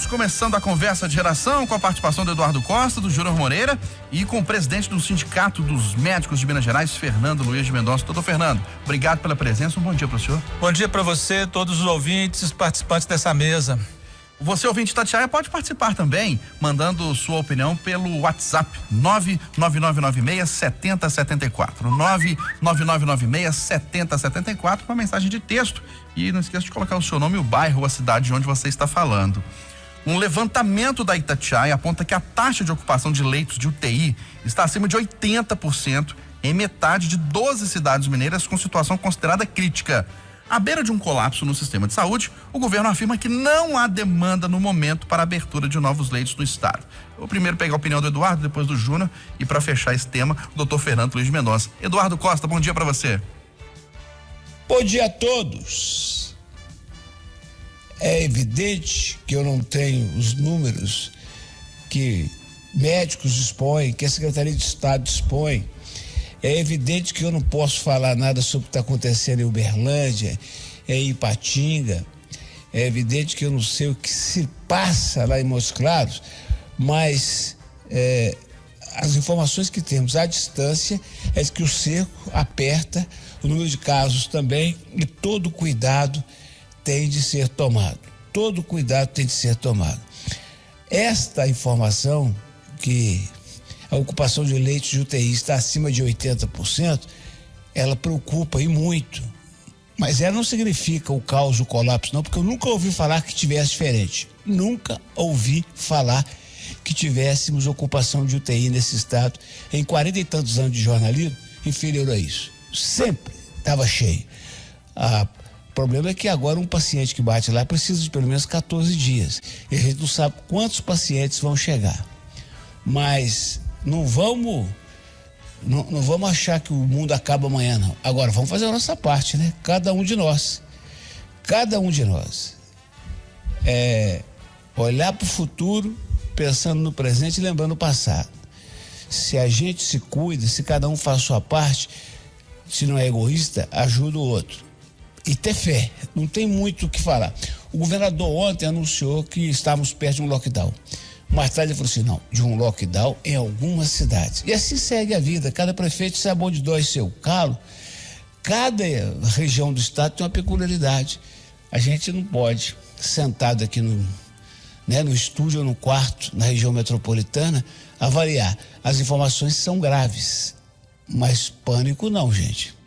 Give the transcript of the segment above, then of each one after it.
começando a conversa de geração com a participação do Eduardo Costa, do Júnior Moreira e com o presidente do Sindicato dos Médicos de Minas Gerais, Fernando Luiz de Mendonça. Doutor Fernando, obrigado pela presença, um bom dia para o senhor. Bom dia para você, todos os ouvintes, os participantes dessa mesa. Você, ouvinte da Itatiaia, pode participar também, mandando sua opinião pelo WhatsApp 99996-7074. 99996-7074, uma mensagem de texto. E não esqueça de colocar o seu nome, o bairro, a cidade onde você está falando. Um levantamento da Itatiaia aponta que a taxa de ocupação de leitos de UTI está acima de 80% em metade de 12 cidades mineiras com situação considerada crítica. À beira de um colapso no sistema de saúde, o governo afirma que não há demanda no momento para a abertura de novos leitos no estado. Eu vou primeiro pegar a opinião do Eduardo, depois do Júnior, e para fechar esse tema, o doutor Fernando Luiz de Mendonça. Eduardo Costa, bom dia para você. Bom dia a todos. É evidente que eu não tenho os números que médicos dispõem, que a Secretaria de Estado dispõe. É evidente que eu não posso falar nada sobre o que está acontecendo em Uberlândia, em Ipatinga. É evidente que eu não sei o que se passa lá em Montes Claros, mas as informações que temos à distância é que o cerco aperta, o número de casos também, e todo cuidado tem de ser tomado. Todo cuidado tem de ser tomado. Esta informação que a ocupação de leitos de UTI está acima de 80%, ela preocupa e muito. Mas ela não significa o caos, o colapso, não, porque eu nunca ouvi falar que tivesse diferente. Nunca ouvi falar que tivéssemos ocupação de UTI nesse estado em 40 e tantos anos de jornalismo inferior a isso. Sempre estava cheio. O problema é que agora um paciente que bate lá precisa de pelo menos 14 dias. E a gente não sabe quantos pacientes vão chegar. Mas não vamos achar que o mundo acaba amanhã, não. Agora, vamos fazer a nossa parte, né? Cada um de nós. Olhar para o futuro, pensando no presente e lembrando o passado. Se a gente se cuida, se cada um faz a sua parte, se não é egoísta, ajuda o outro. E ter fé, não tem muito o que falar. O governador ontem anunciou que estávamos perto de um lockdown. Mais tarde ele falou assim, não, de um lockdown em algumas cidades. E assim segue a vida, cada prefeito sabe onde dói seu calo, cada região do estado tem uma peculiaridade. A gente não pode, sentado aqui no estúdio ou no quarto, na região metropolitana, avaliar. As informações são graves, mas pânico não, gente.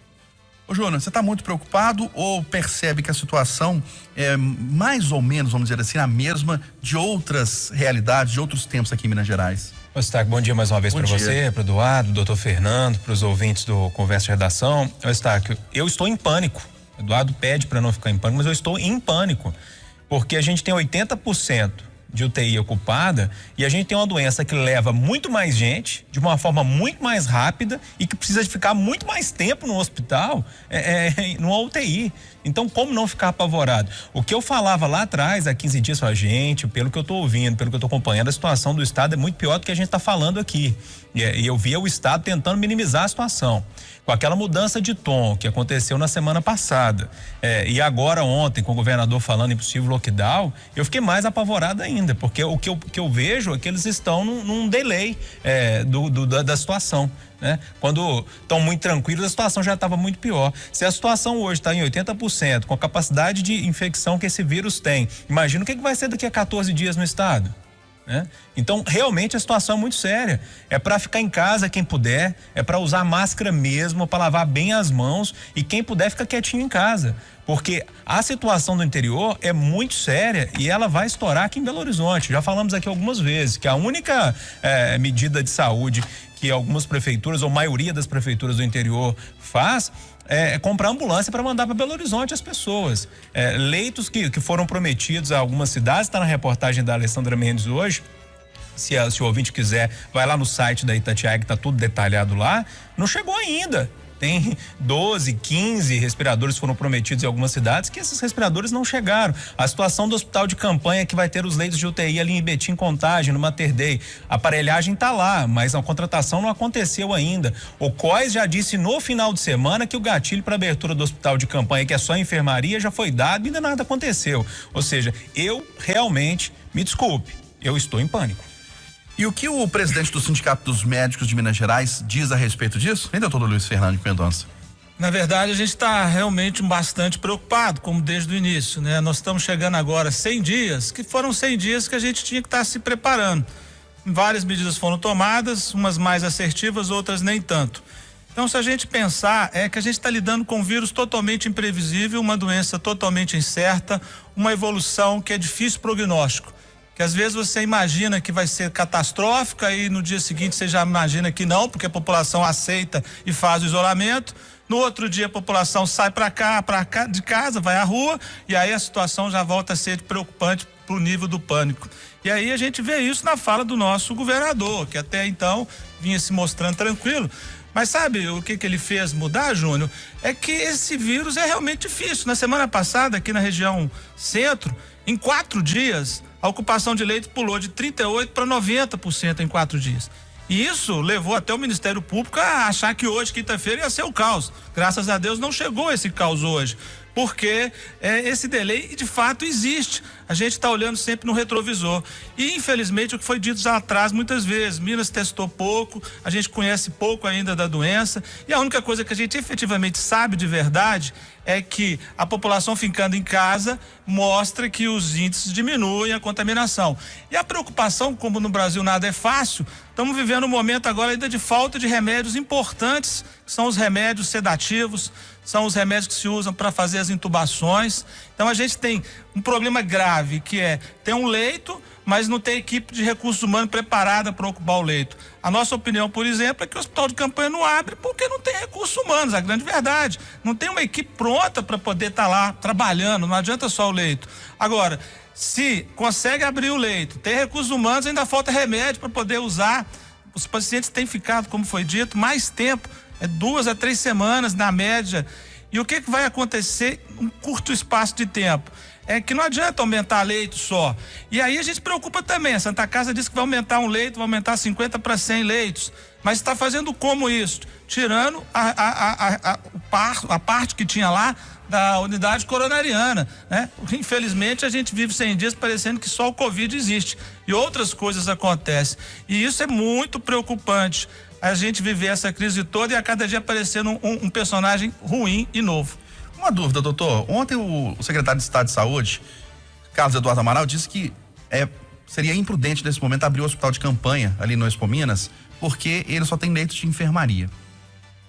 Ô Júnior, você está muito preocupado ou percebe que a situação é mais ou menos, vamos dizer assim, a mesma de outras realidades, de outros tempos aqui em Minas Gerais? Ô Eustáquio, bom dia mais uma vez para você, para o Eduardo, doutor Fernando, para os ouvintes do Conversa de Redação. Ô Eustáquio, eu estou em pânico. O Eduardo pede para não ficar em pânico, mas eu estou em pânico, porque a gente tem 80% de UTI ocupada e a gente tem uma doença que leva muito mais gente, de uma forma muito mais rápida e que precisa de ficar muito mais tempo no hospital, numa UTI. Então, como não ficar apavorado? O que eu falava lá atrás, há 15 dias, a gente, pelo que eu estou ouvindo, pelo que eu estou acompanhando, a situação do estado é muito pior do que a gente está falando aqui. E eu via o estado tentando minimizar a situação. Com aquela mudança de tom que aconteceu na semana passada, e agora ontem, com o governador falando em possível lockdown, eu fiquei mais apavorado ainda, porque o que eu vejo é que eles estão num delay da situação. Né? Quando estão muito tranquilos, a situação já estava muito pior. Se a situação hoje está em 80%, com a capacidade de infecção que esse vírus tem, imagina o que vai ser daqui a 14 dias no estado. Né? Então, realmente a situação é muito séria. É para ficar em casa quem puder, é para usar máscara mesmo, para lavar bem as mãos e quem puder fica quietinho em casa. Porque a situação do interior é muito séria e ela vai estourar aqui em Belo Horizonte. Já falamos aqui algumas vezes que a única medida de saúde que algumas prefeituras, ou maioria das prefeituras do interior faz, é comprar ambulância para mandar para Belo Horizonte as pessoas. Leitos que foram prometidos a algumas cidades, está na reportagem da Alessandra Mendes hoje. Se o ouvinte quiser, vai lá no site da Itatiaia, que está tudo detalhado lá. Não chegou ainda. Tem 12, 15 respiradores que foram prometidos em algumas cidades, que esses respiradores não chegaram. A situação do hospital de campanha, que vai ter os leitos de UTI ali em Betim Contagem, no Mater Dei. A aparelhagem está lá, mas a contratação não aconteceu ainda. O COIS já disse no final de semana que o gatilho para abertura do hospital de campanha, que é só enfermaria, já foi dado e ainda nada aconteceu. Ou seja, eu realmente Me desculpe, eu estou em pânico. E o que o presidente do Sindicato dos Médicos de Minas Gerais diz a respeito disso? Hein, doutor Luiz Fernando Mendonça? Na verdade, a gente está realmente bastante preocupado, como desde o início, né? Nós estamos chegando agora a 100 dias, que foram 100 dias que a gente tinha que estar se preparando. Várias medidas foram tomadas, umas mais assertivas, outras nem tanto. Então, se a gente pensar, é que a gente está lidando com um vírus totalmente imprevisível, uma doença totalmente incerta, uma evolução que é difícil prognóstico. Que às vezes você imagina que vai ser catastrófica e no dia seguinte você já imagina que não, porque a população aceita e faz o isolamento. No outro dia a população sai para cá de casa, vai à rua e aí a situação já volta a ser preocupante pro nível do pânico. E aí a gente vê isso na fala do nosso governador, que até então vinha se mostrando tranquilo. Mas sabe o que ele fez mudar, Júnior? É que esse vírus é realmente difícil. Na semana passada, aqui na região centro, em 4 dias, a ocupação de leitos pulou de 38% para 90% em 4 dias. E isso levou até o Ministério Público a achar que hoje, quinta-feira, ia ser o caos. Graças a Deus não chegou esse caos hoje, porque esse delay de fato existe. A gente está olhando sempre no retrovisor. E infelizmente o que foi dito já atrás muitas vezes, Minas testou pouco, a gente conhece pouco ainda da doença, e a única coisa que a gente efetivamente sabe de verdade é que a população ficando em casa mostra que os índices diminuem a contaminação. E a preocupação, como no Brasil nada é fácil, estamos vivendo um momento agora ainda de falta de remédios importantes, que são os remédios sedativos, são os remédios que se usam para fazer as intubações. Então a gente tem um problema grave, que é ter um leito, mas não ter equipe de recursos humanos preparada para ocupar o leito. A nossa opinião, por exemplo, é que o hospital de campanha não abre porque não tem recursos humanos, a grande verdade. Não tem uma equipe pronta para poder estar lá trabalhando, não adianta só o leito. Agora, se consegue abrir o leito, tem recursos humanos, ainda falta remédio para poder usar. Os pacientes têm ficado, como foi dito, mais tempo, 2 a 3 semanas na média. E o que vai acontecer em um curto espaço de tempo? É que não adianta aumentar leito só. E aí a gente preocupa também. A Santa Casa disse que vai aumentar um leito, vai aumentar 50 para 100 leitos. Mas está fazendo como isso? Tirando a parte que tinha lá da unidade coronariana, né? Infelizmente a gente vive 100 dias parecendo que só o Covid existe e outras coisas acontecem. E isso é muito preocupante. A gente viver essa crise toda e a cada dia aparecendo um personagem ruim e novo. Uma dúvida, doutor. Ontem o secretário de Estado de Saúde, Carlos Eduardo Amaral, disse que seria imprudente nesse momento abrir o hospital de campanha ali no Expo Minas, porque ele só tem leitos de enfermaria.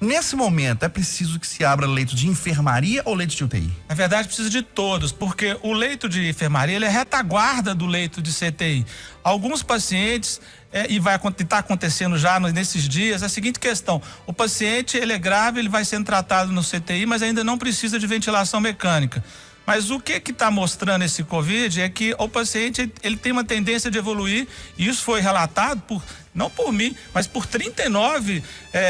Nesse momento, é preciso que se abra leito de enfermaria ou leito de UTI? Na verdade, precisa de todos, porque o leito de enfermaria ele é retaguarda do leito de CTI. Alguns pacientes, e vai estar acontecendo já nesses dias, a seguinte questão: o paciente ele é grave, ele vai sendo tratado no CTI, mas ainda não precisa de ventilação mecânica. Mas o que está mostrando esse Covid é que o paciente ele tem uma tendência de evoluir, e isso foi relatado não por mim, mas por 39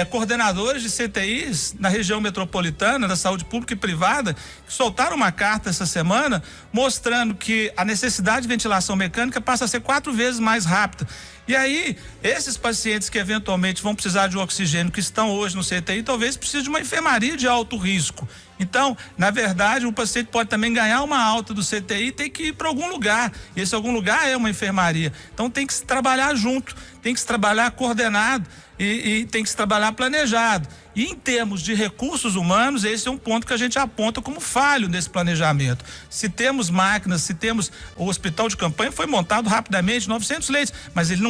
coordenadores de CTIs na região metropolitana da saúde pública e privada, que soltaram uma carta essa semana mostrando que a necessidade de ventilação mecânica passa a ser 4 vezes mais rápida. E aí, esses pacientes que eventualmente vão precisar de oxigênio, que estão hoje no CTI, talvez precisem de uma enfermaria de alto risco. Então, na verdade, o paciente pode também ganhar uma alta do CTI e ter que ir para algum lugar. E esse algum lugar é uma enfermaria. Então, tem que se trabalhar junto, tem que se trabalhar coordenado e tem que se trabalhar planejado. E em termos de recursos humanos, esse é um ponto que a gente aponta como falho nesse planejamento. Se temos máquinas, se temos o hospital de campanha, foi montado rapidamente, 900 leitos, mas ele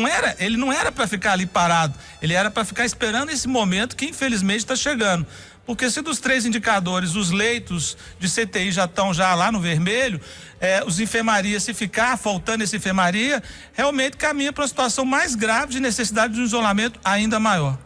não era para ficar ali parado, ele era para ficar esperando esse momento que infelizmente está chegando. Porque se dos 3 indicadores, os leitos de CTI já estão lá no vermelho, os enfermarias, se ficar faltando essa enfermaria, realmente caminha para uma situação mais grave de necessidade de um isolamento ainda maior.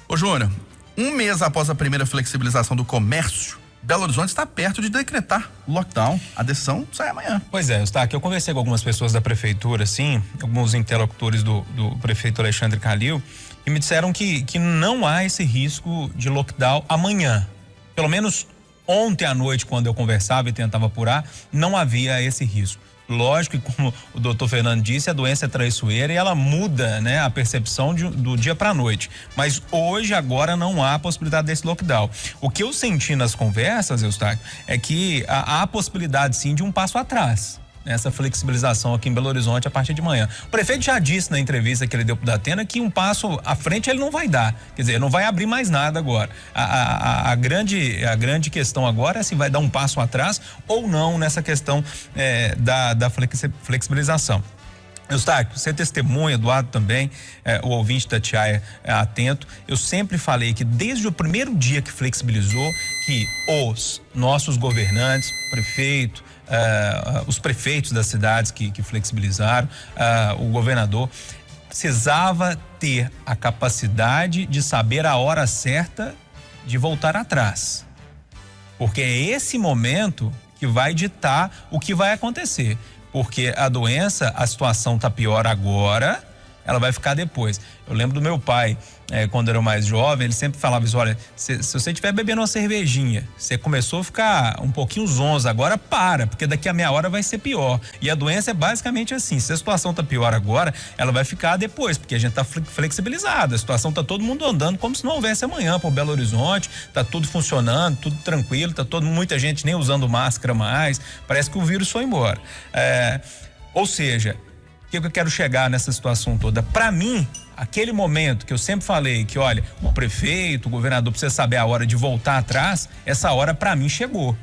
Ô Júnior, 1 mês após a primeira flexibilização do comércio, Belo Horizonte está perto de decretar lockdown. A decisão sai amanhã. Pois é, Eustáquio, eu conversei com algumas pessoas da prefeitura, sim, alguns interlocutores do prefeito Alexandre Calil, e me disseram que não há esse risco de lockdown amanhã. Pelo menos ontem à noite, quando eu conversava e tentava apurar, não havia esse risco. Lógico que, como o doutor Fernando disse, a doença é traiçoeira e ela muda, né, a percepção do dia para a noite. Mas hoje, agora, não há possibilidade desse lockdown. O que eu senti nas conversas, Eustáquio, é que há a possibilidade, sim, de um passo atrás. essa flexibilização aqui em Belo Horizonte a partir de manhã. O prefeito já disse na entrevista que ele deu pro Datena que um passo à frente ele não vai dar, quer dizer, não vai abrir mais nada agora. A grande questão agora é se vai dar um passo atrás ou não nessa questão da flexibilização. Eustáquio, você testemunha, Eduardo também, o ouvinte da Itatiaia atento. Eu sempre falei que desde o primeiro dia que flexibilizou, que os nossos governantes, prefeito, os prefeitos das cidades que flexibilizaram, o governador, precisava ter a capacidade de saber a hora certa de voltar atrás. Porque é esse momento que vai ditar o que vai acontecer. Porque a doença, a situação tá pior agora, ela vai ficar depois. Eu lembro do meu pai, quando era mais jovem, ele sempre falava isso: olha, se você estiver bebendo uma cervejinha, você começou a ficar um pouquinho zonza, agora para, porque daqui a meia hora vai ser pior. E a doença é basicamente assim: se a situação tá pior agora, ela vai ficar depois, porque a gente tá flexibilizado, a situação tá todo mundo andando como se não houvesse amanhã por Belo Horizonte, tá tudo funcionando, tudo tranquilo, tá muita gente nem usando máscara mais, parece que o vírus foi embora. Ou seja, o que eu quero chegar nessa situação toda? Para mim, aquele momento que eu sempre falei que, olha, o prefeito, o governador precisa saber a hora de voltar atrás, essa hora para mim chegou.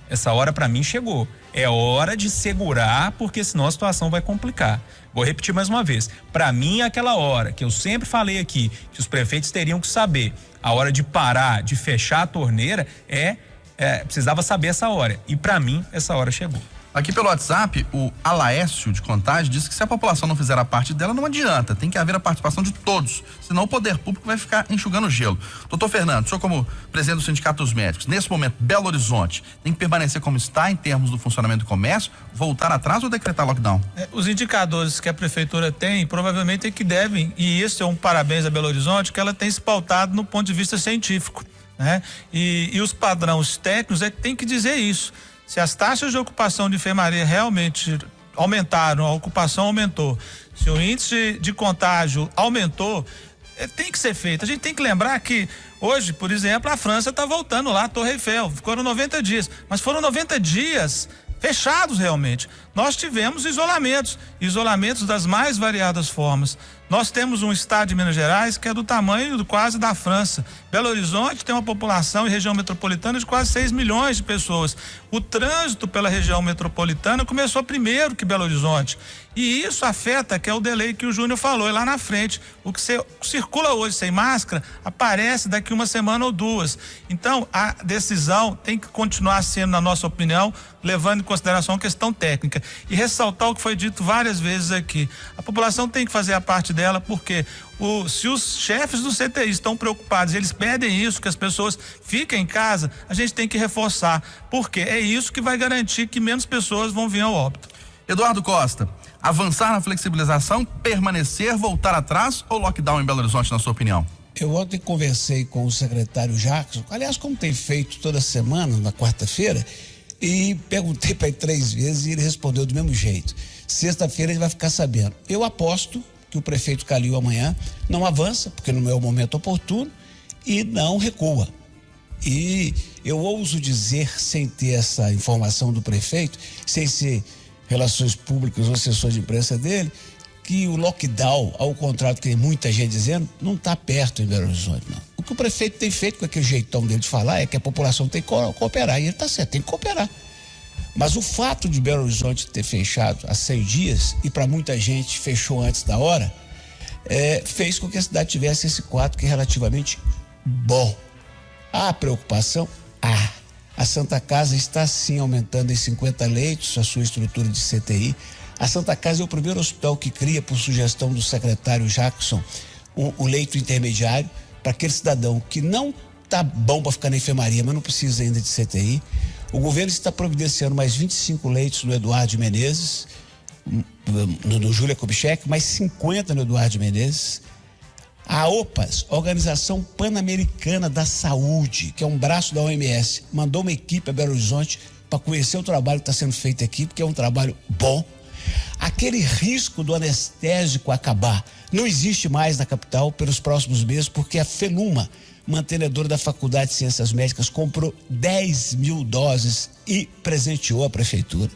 Essa hora para mim chegou. É hora de segurar, porque senão a situação vai complicar. Vou repetir mais uma vez. Para mim, aquela hora que eu sempre falei aqui, que os prefeitos teriam que saber a hora de parar, de fechar a torneira, precisava saber essa hora. E para mim, essa hora chegou. Aqui pelo WhatsApp, o Alaécio de Contagem disse que se a população não fizer a parte dela, não adianta, tem que haver a participação de todos, senão o poder público vai ficar enxugando gelo. Doutor Fernando, o senhor como presidente do Sindicato dos Médicos, nesse momento, Belo Horizonte tem que permanecer como está em termos do funcionamento do comércio, voltar atrás ou decretar lockdown? Os indicadores que a prefeitura tem, provavelmente é que devem, e esse é um parabéns a Belo Horizonte, que ela tem se pautado no ponto de vista científico, né? E os padrões técnicos é que tem que dizer isso. Se as taxas de ocupação de enfermaria realmente aumentaram, a ocupação aumentou, se o índice de contágio aumentou, tem que ser feito. A gente tem que lembrar que hoje, por exemplo, a França está voltando lá, a Torre Eiffel, foram 90 dias, mas foram 90 dias fechados realmente. Nós tivemos isolamentos das mais variadas formas. Nós temos um estado de Minas Gerais que é do tamanho quase da França. Belo Horizonte tem uma população e região metropolitana de quase 6 milhões de pessoas. O trânsito pela região metropolitana começou primeiro que Belo Horizonte. E isso afeta, que é o delay que o Júnior falou, e lá na frente. O que circula hoje sem máscara aparece daqui uma semana ou duas. Então, a decisão tem que continuar sendo, na nossa opinião, levando em consideração a questão técnica. E ressaltar o que foi dito várias vezes aqui. A população tem que fazer a parte dela, porque se os chefes do CTI estão preocupados, eles pedem isso, que as pessoas fiquem em casa, a gente tem que reforçar, porque é isso que vai garantir que menos pessoas vão vir ao óbito. Eduardo Costa, avançar na flexibilização, permanecer, voltar atrás ou lockdown em Belo Horizonte, na sua opinião? Eu ontem conversei com o secretário Jackson, aliás, como tem feito toda semana, na quarta-feira, e perguntei para ele 3 vezes e ele respondeu do mesmo jeito. Sexta-feira ele vai ficar sabendo. Eu aposto que o prefeito Calil amanhã não avança, porque não é o momento oportuno, e não recua. E eu ouso dizer, sem ter essa informação do prefeito, sem ser relações públicas ou assessor de imprensa dele, que o lockdown, ao contrário do que tem muita gente dizendo, não está perto em Belo Horizonte, não. O que o prefeito tem feito com aquele jeitão dele de falar é que a população tem que cooperar, e ele está certo, tem que cooperar. Mas o fato de Belo Horizonte ter fechado há 100 dias, e para muita gente fechou antes da hora, fez com que a cidade tivesse esse quadro que é relativamente bom. Há preocupação? A Santa Casa está sim aumentando em 50 leitos a sua estrutura de CTI. A Santa Casa é o primeiro hospital que cria, por sugestão do secretário Jackson, o leito intermediário para aquele cidadão que não está bom para ficar na enfermaria, mas não precisa ainda de CTI. O governo está providenciando mais 25 leitos no Eduardo de Menezes, no Júlia Kubitschek, mais 50 no Eduardo de Menezes. A OPAS, Organização Pan-Americana da Saúde, que é um braço da OMS, mandou uma equipe a Belo Horizonte para conhecer o trabalho que está sendo feito aqui, porque é um trabalho bom. Aquele risco do anestésico acabar não existe mais na capital pelos próximos meses, porque a FENUMA, mantenedora da Faculdade de Ciências Médicas, comprou 10 mil doses e presenteou a prefeitura.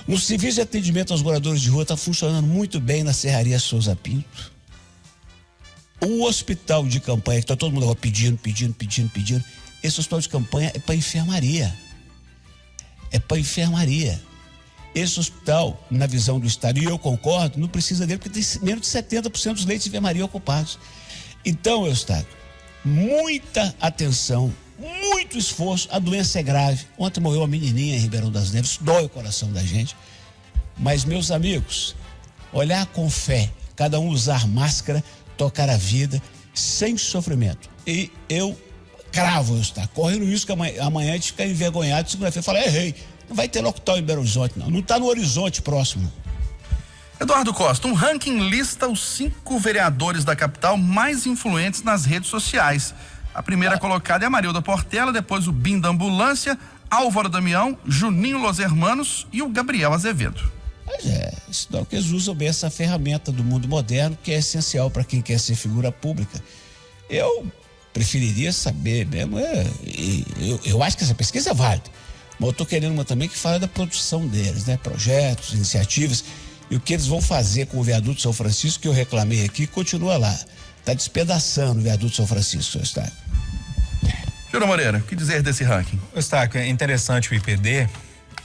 No serviço de atendimento aos moradores de rua está funcionando muito bem na Serraria Souza Pinto. O hospital de campanha, que está todo mundo agora pedindo. Esse hospital de campanha é para enfermaria. Esse hospital, na visão do Estado, e eu concordo, não precisa dele, porque tem menos de 70% dos leitos de enfermaria ocupados. Então, Eustáquio, muita atenção, muito esforço, a doença é grave. Ontem morreu uma menininha em Ribeirão das Neves, isso dói o coração da gente. Mas, meus amigos, olhar com fé, cada um usar máscara, tocar a vida, sem sofrimento. E eu cravo, Eustáquio, correndo isso que amanhã a gente fica envergonhado, segunda-feira fala, errei. Não vai ter lockdown em Belo Horizonte, não. Não está no horizonte próximo. Eduardo Costa, um ranking lista os 5 vereadores da capital mais influentes nas redes sociais. A primeira colocada é a Marilda Portela, depois o Bim da Ambulância, Álvaro Damião, Juninho Los Hermanos e o Gabriel Azevedo. Mas senão que eles usam bem essa ferramenta do mundo moderno, que é essencial para quem quer ser figura pública. Eu preferiria saber mesmo, eu acho que essa pesquisa é válida. Mas eu estou querendo uma também que fale da produção deles, né? Projetos, iniciativas e o que eles vão fazer com o viaduto São Francisco, que eu reclamei aqui, continua lá. Está despedaçando o viaduto São Francisco, Eustáquio. Júlio Moreira, o que dizer desse ranking? Eustáquio, é interessante o IPD,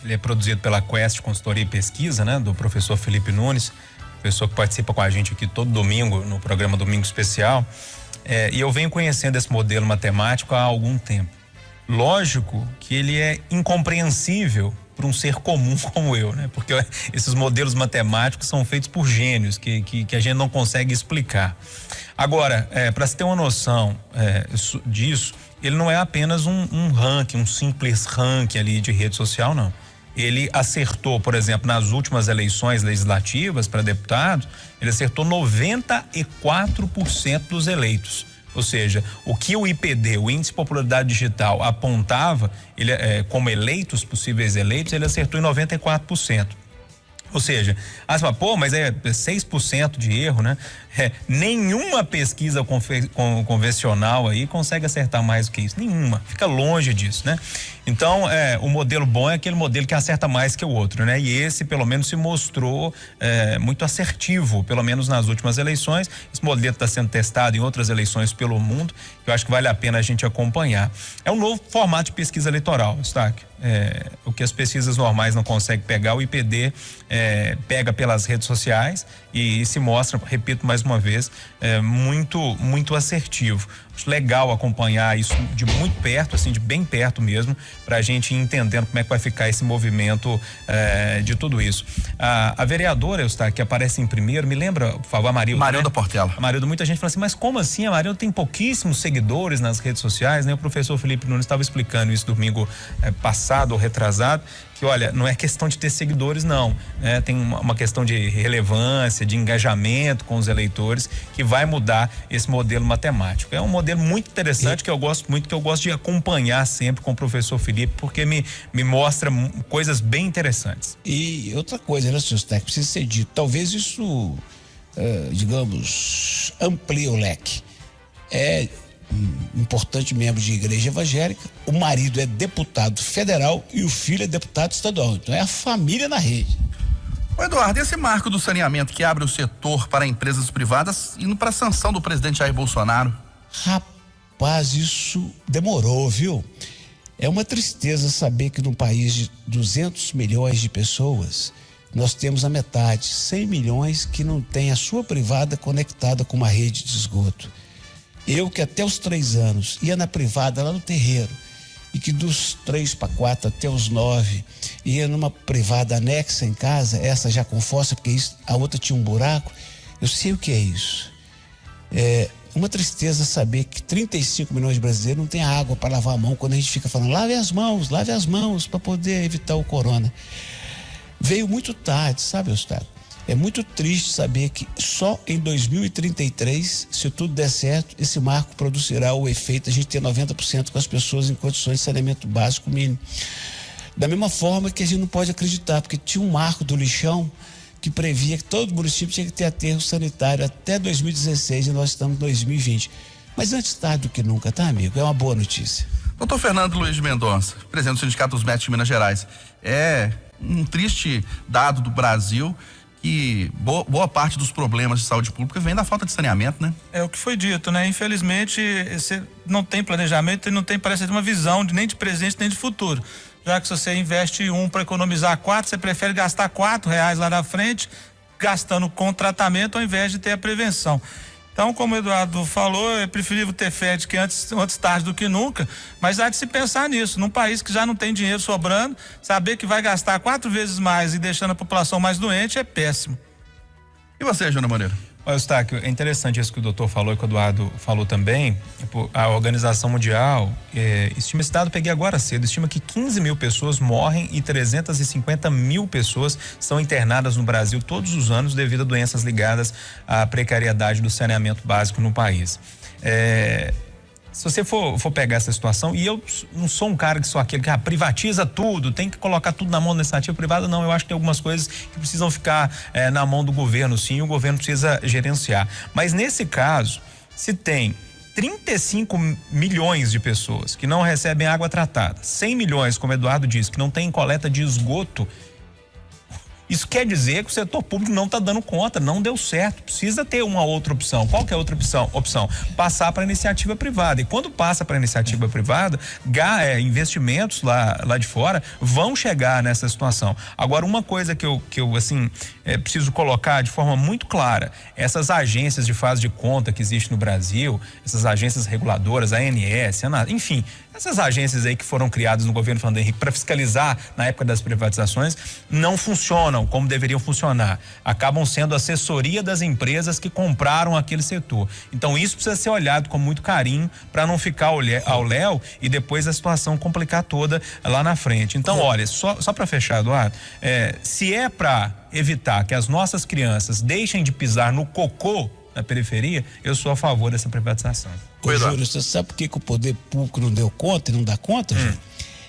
ele é produzido pela Quest Consultoria e Pesquisa, né? Do professor Felipe Nunes, professor que participa com a gente aqui todo domingo no programa Domingo Especial. E eu venho conhecendo esse modelo matemático há algum tempo. Lógico que ele é incompreensível para um ser comum como eu, né? Porque esses modelos matemáticos são feitos por gênios que a gente não consegue explicar. Agora, para se ter uma noção disso, ele não é apenas um ranking, um simples ranking ali de rede social, não. Ele acertou, por exemplo, nas últimas eleições legislativas para deputados, ele acertou 94% dos eleitos. Ou seja, o que o IPD, o Índice de Popularidade Digital, apontava como eleitos, possíveis eleitos, ele acertou em 94%. Ou seja, você fala, pô, mas é 6% de erro, né? Nenhuma pesquisa convencional aí consegue acertar mais do que isso. Nenhuma. Fica longe disso, né? Então, o modelo bom é aquele modelo que acerta mais que o outro, né? E esse, pelo menos, se mostrou muito assertivo, pelo menos nas últimas eleições. Esse modelo está sendo testado em outras eleições pelo mundo, que eu acho que vale a pena a gente acompanhar. É um novo formato de pesquisa eleitoral, Eustáquio. O que as pesquisas normais não conseguem pegar, o IPD pega pelas redes sociais e se mostra, repito mais uma vez, muito assertivo. Acho legal acompanhar isso de muito perto, assim, de bem perto mesmo, para a gente ir entendendo como é que vai ficar esse movimento de tudo isso. A vereadora, Eustáquio, que aparece em primeiro, me lembra, por favor, a Marilda. Marilda, né? Portela. A Marilda, muita gente fala assim, mas como assim? A Marilda tem pouquíssimos seguidores nas redes sociais, né? O professor Felipe Nunes estava explicando isso domingo passado ou retrasado, que olha, não é questão de ter seguidores, não, né? Tem uma questão de relevância, de engajamento com os eleitores que vai mudar esse modelo matemático. É um modelo muito interessante que eu gosto muito, que eu gosto de acompanhar sempre com o professor Felipe, porque me mostra coisas bem interessantes. E outra coisa, né, senhor Eustáquio, precisa ser dito, talvez isso, digamos, amplie o leque. Importante membro de igreja evangélica, o marido é deputado federal e o filho é deputado estadual, então é a família na rede. Ô Eduardo, esse marco do saneamento que abre o setor para empresas privadas indo para a sanção do presidente Jair Bolsonaro? Rapaz, isso demorou, viu? É uma tristeza saber que num país de 200 milhões de pessoas, nós temos a metade, 100 milhões que não tem a sua privada conectada com uma rede de esgoto. Eu que até os 3 anos ia na privada lá no terreiro e que dos 3 para 4 até os 9 ia numa privada anexa em casa, essa já com fossa, porque a outra tinha um buraco. Eu sei o que é isso. É uma tristeza saber que 35 milhões de brasileiros não têm água para lavar a mão quando a gente fica falando lave as mãos para poder evitar o corona. Veio muito tarde, sabe, Eustáquio? É muito triste saber que só em 2033, se tudo der certo, esse marco produzirá o efeito de a gente ter 90% com as pessoas em condições de saneamento básico mínimo. Da mesma forma que a gente não pode acreditar, porque tinha um marco do lixão que previa que todo município tinha que ter aterro sanitário até 2016 e nós estamos em 2020. Mas antes tarde do que nunca, tá, amigo? É uma boa notícia. Doutor Fernando Luiz de Mendonça, presidente do Sindicato dos Médicos de Minas Gerais. um triste dado do Brasil, que boa parte dos problemas de saúde pública vem da falta de saneamento, né? É o que foi dito, né? Infelizmente, você não tem planejamento e não tem, parece, uma visão nem de presente nem de futuro. Já que se você investe para economizar 4, você prefere gastar R$4 lá na frente, gastando com tratamento ao invés de ter a prevenção. Então, como o Eduardo falou, é preferível ter fé de que antes tarde do que nunca, mas há de se pensar nisso. Num país que já não tem dinheiro sobrando, saber que vai gastar 4 vezes mais e deixando a população mais doente é péssimo. E você, Júnior Moreira? Olha, Eustáquio, é interessante isso que o doutor falou e que o Eduardo falou também. A Organização Mundial estima, esse dado peguei agora cedo, estima que 15 mil pessoas morrem e 350 mil pessoas são internadas no Brasil todos os anos devido a doenças ligadas à precariedade do saneamento básico no país. Se você for pegar essa situação, e eu não sou um cara que sou aquele que privatiza tudo, tem que colocar tudo na mão da iniciativa privada, não, eu acho que tem algumas coisas que precisam ficar na mão do governo, sim, o governo precisa gerenciar. Mas nesse caso, se tem 35 milhões de pessoas que não recebem água tratada, 100 milhões, como o Eduardo disse, que não tem coleta de esgoto, isso quer dizer que o setor público não está dando conta, não deu certo, precisa ter uma outra opção. Qual que é a outra opção? Passar para a iniciativa privada. E quando passa para a iniciativa privada, investimentos lá de fora vão chegar nessa situação. Agora, uma coisa que eu preciso colocar de forma muito clara, essas agências de fase de conta que existem no Brasil, essas agências reguladoras, a ANS, enfim, essas agências aí que foram criadas no governo Fernando Henrique para fiscalizar na época das privatizações, não funcionam como deveriam funcionar. Acabam sendo assessoria das empresas que compraram aquele setor. Então isso precisa ser olhado com muito carinho para não ficar ao léu e depois a situação complicar toda lá na frente. Então, olha, só para fechar, Eduardo, se é para evitar que as nossas crianças deixem de pisar no cocô na periferia, eu sou a favor dessa privatização. Ô, Júlio, você sabe por que o poder público não deu conta e não dá conta, Júlio?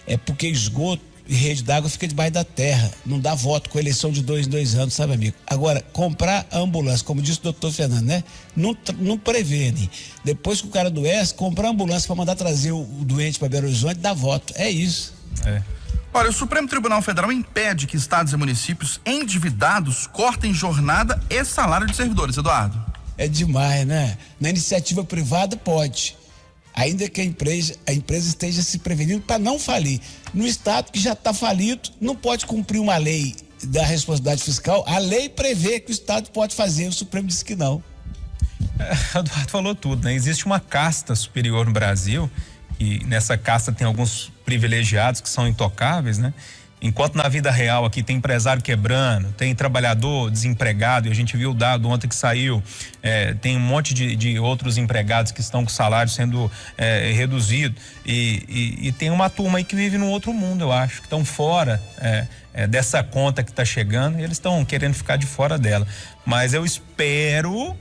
É porque esgoto e rede d'água fica debaixo da terra, não dá voto com eleição de 2 em 2 anos, sabe, amigo? Agora, comprar ambulância, como disse o doutor Fernando, né? Não prevene. Depois que o cara adoece, comprar ambulância para mandar trazer o doente para Belo Horizonte, dá voto. É isso. Olha, o Supremo Tribunal Federal impede que estados e municípios endividados cortem jornada e salário de servidores, Eduardo. É demais, né? Na iniciativa privada pode, ainda que a empresa esteja se prevenindo para não falir. No estado que já está falido, não pode cumprir uma lei da responsabilidade fiscal. A lei prevê que o estado pode fazer, o Supremo disse que não. O Eduardo falou tudo, né? Existe uma casta superior no Brasil e nessa casta tem alguns privilegiados que são intocáveis, né? Enquanto na vida real aqui tem empresário quebrando, tem trabalhador desempregado, e a gente viu o dado ontem que saiu, tem um monte de outros empregados que estão com salário sendo reduzido e tem uma turma aí que vive num outro mundo, eu acho, que estão fora dessa conta que está chegando e eles estão querendo ficar de fora dela. Mas eu espero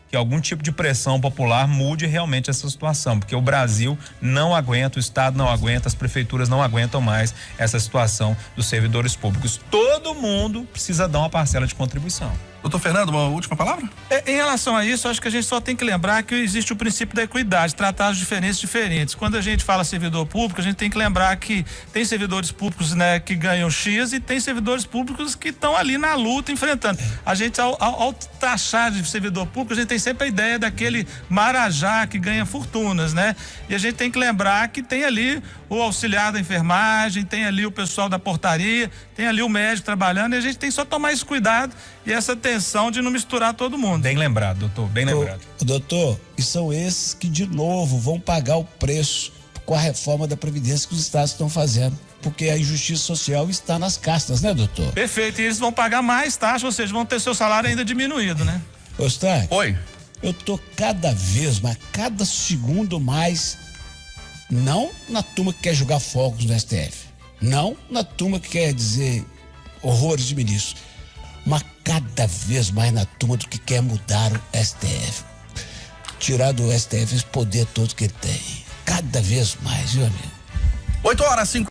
que algum tipo de pressão popular mude realmente essa situação, porque o Brasil não aguenta, o Estado não aguenta, as prefeituras não aguentam mais essa situação dos servidores públicos. Todo mundo precisa dar uma parcela de contribuição. Doutor Fernando, uma última palavra? Em relação a isso, acho que a gente só tem que lembrar que existe o princípio da equidade, tratar os diferentes. Quando a gente fala servidor público, a gente tem que lembrar que tem servidores públicos, né, que ganham X e tem servidores públicos que estão ali na luta, enfrentando. A gente, ao taxar de servidor público, a gente tem sempre a ideia daquele marajá que ganha fortunas, né? E a gente tem que lembrar que tem ali o auxiliar da enfermagem, tem ali o pessoal da portaria, tem ali o médico trabalhando, e a gente tem só tomar esse cuidado e essa atenção de não misturar todo mundo. Bem lembrado, doutor, bem lembrado. Doutor, e são esses que de novo vão pagar o preço com a reforma da Previdência que os estados estão fazendo, porque a injustiça social está nas castas, né, doutor? Perfeito, e eles vão pagar mais taxa, ou seja, vão ter seu salário ainda diminuído, né? Eustáquio, Oi. eu tô cada segundo mais, não na turma que quer jogar fogos no STF, não na turma que quer dizer horrores de ministros, mas cada vez mais na turma do que quer mudar o STF. Tirar do STF esse poder todo que ele tem. Cada vez mais, viu, amigo? 8h05.